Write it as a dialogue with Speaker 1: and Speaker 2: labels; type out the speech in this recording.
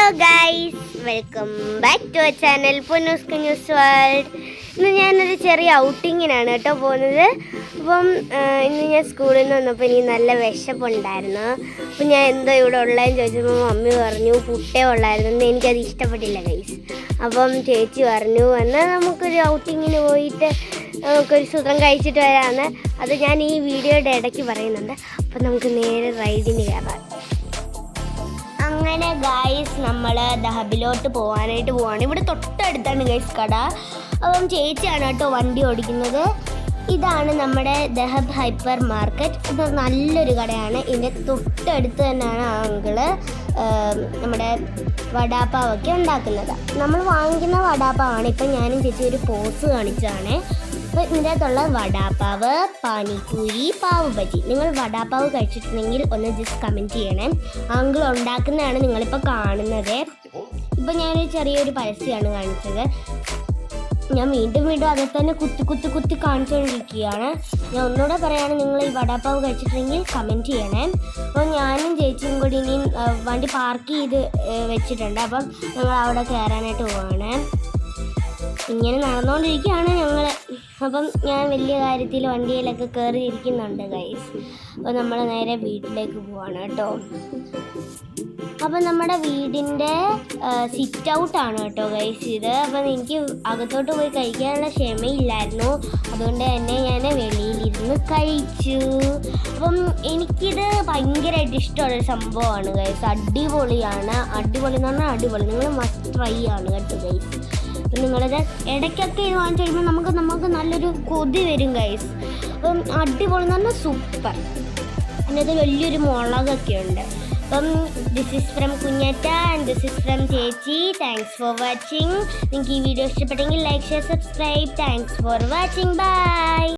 Speaker 1: Hello guys, welcome back to our channel Ponnus Kunjus world. ഇന്ന് ഞാനൊരു ചെറിയ ഔട്ടിങ്ങിനാണ് കേട്ടോ പോകുന്നത്. അപ്പം ഇന്ന് ഞാൻ സ്കൂളിൽ നിന്ന് വന്നപ്പോൾ എനിക്ക് നല്ല വിശപ്പുണ്ടായിരുന്നു. അപ്പം ഞാൻ എന്തോ ഇവിടെ ഉള്ളതെന്ന് ചോദിച്ചപ്പോൾ മമ്മി പറഞ്ഞു പുട്ടേ ഉള്ളായിരുന്നു. എനിക്കത് ഇഷ്ടപ്പെട്ടില്ല ഗൈസ്. അപ്പം ചേച്ചി പറഞ്ഞു എന്നാൽ നമുക്കൊരു ഔട്ടിങ്ങിന് പോയിട്ട് നമുക്കൊരു സുഖം കഴിച്ചിട്ട് വരാമെന്ന്. അത് ഞാൻ ഈ വീഡിയോയുടെ ഇടയ്ക്ക് പറയുന്നുണ്ട്. അപ്പം നമുക്ക് നേരെ റൈഡിന് കയറാം. അങ്ങനെ ഗൈസ് നമ്മൾ ദഹബിലോട്ട് പോകാനായിട്ട് പോവാണ്. ഇവിടെ തൊട്ടടുത്താണ് ഗൈസ് കട. അപ്പം ചേച്ചിയാണ് കേട്ടോ വണ്ടി ഓടിക്കുന്നത്. ഇതാണ് നമ്മുടെ ദഹബ് ഹൈപ്പർ മാർക്കറ്റ്. ഇത് നല്ലൊരു കടയാണ്. ഇതിൻ്റെ തൊട്ടടുത്ത് തന്നെയാണ് അങ്കിള് നമ്മുടെ വടാപ്പാവൊക്കെ ഉണ്ടാക്കുന്നത്. നമ്മൾ വാങ്ങിക്കുന്ന വടാപ്പാവാണ്. ഇപ്പം ഞാനും ചേച്ചി ഒരു പോസ് കാണിച്ചതാണ്. അപ്പോൾ ഇതിൻ്റെ അകത്തുള്ള വടാപ്പാവ്, പാനിപൂരി, പാവ് ബജി. നിങ്ങൾ വടാപ്പാവ് കഴിച്ചിട്ടുണ്ടെങ്കിൽ ഒന്ന് ജസ്റ്റ് കമൻറ്റ് ചെയ്യണേ. അങ്കിൾ ഉണ്ടാക്കുന്നതാണ് നിങ്ങളിപ്പോൾ കാണുന്നത്. ഇപ്പം ഞാനൊരു ചെറിയൊരു പരസ്യമാണ് കാണിച്ചത്. ഞാൻ വീണ്ടും അതിൽ തന്നെ കുത്തി കാണിച്ചുകൊണ്ടിരിക്കുകയാണ്. ഞാൻ ഒന്നുകൂടെ പറയുകയാണ്, നിങ്ങൾ ഈ വടാപ്പാവ് കഴിച്ചിട്ടുണ്ടെങ്കിൽ കമൻറ്റ് ചെയ്യണേ. അപ്പോൾ ഞാനും ചേച്ചിയും കൂടി ഇനിയും വണ്ടി പാർക്ക് ചെയ്ത് വെച്ചിട്ടുണ്ട്. അപ്പം ഞങ്ങൾ അവിടെ കയറാനായിട്ട് പോവാണ്. ഇങ്ങനെ നടന്നുകൊണ്ടിരിക്കുകയാണ് ഞങ്ങൾ. അപ്പം ഞാൻ വലിയ കാര്യത്തിൽ വണ്ടിയിലൊക്കെ കയറി ഇരിക്കുന്നുണ്ട് ഗൈസ്. അപ്പോൾ നമ്മൾ നേരെ വീട്ടിലേക്ക് പോവാണ് കേട്ടോ. അപ്പം നമ്മുടെ വീടിൻ്റെ സിറ്റ് ഔട്ടാണ് കേട്ടോ ഗൈസ് ഇത്. അപ്പം എനിക്ക് അകത്തോട്ട് പോയി കഴിക്കാനുള്ള ക്ഷമയില്ലായിരുന്നു. അതുകൊണ്ട് തന്നെ ഞാൻ വെളിയിലിരുന്ന് കഴിച്ചു. അപ്പം എനിക്കിത് ഭയങ്കരമായിട്ട് ഇഷ്ടമുള്ളൊരു സംഭവമാണ് ഗൈസ്. അടിപൊളിയാണ്. അടിപൊളി എന്ന് പറഞ്ഞാൽ അടിപൊളി. നിങ്ങൾ മസ്റ്റ് ട്രൈ ആണ് കേട്ടോ ഗൈസ്. നിങ്ങളിത് ഇടയ്ക്കൊക്കെ ഇത് വാങ്ങിച്ചു കഴിയുമ്പോൾ നമുക്ക് നല്ലൊരു കൊതി വരും ഗൈസ്. അപ്പം അടിപൊളി എന്ന് പറഞ്ഞാൽ സൂപ്പർ. അതിനകത്ത് വലിയൊരു മുളകൊക്കെ ഉണ്ട്. അപ്പം this is from Kunjatta and this is from ചേച്ചി. Thanks for watching. നിങ്ങൾക്ക് ഈ വീഡിയോ ഇഷ്ടപ്പെട്ടെങ്കിൽ like, share, subscribe. Thanks for watching. By.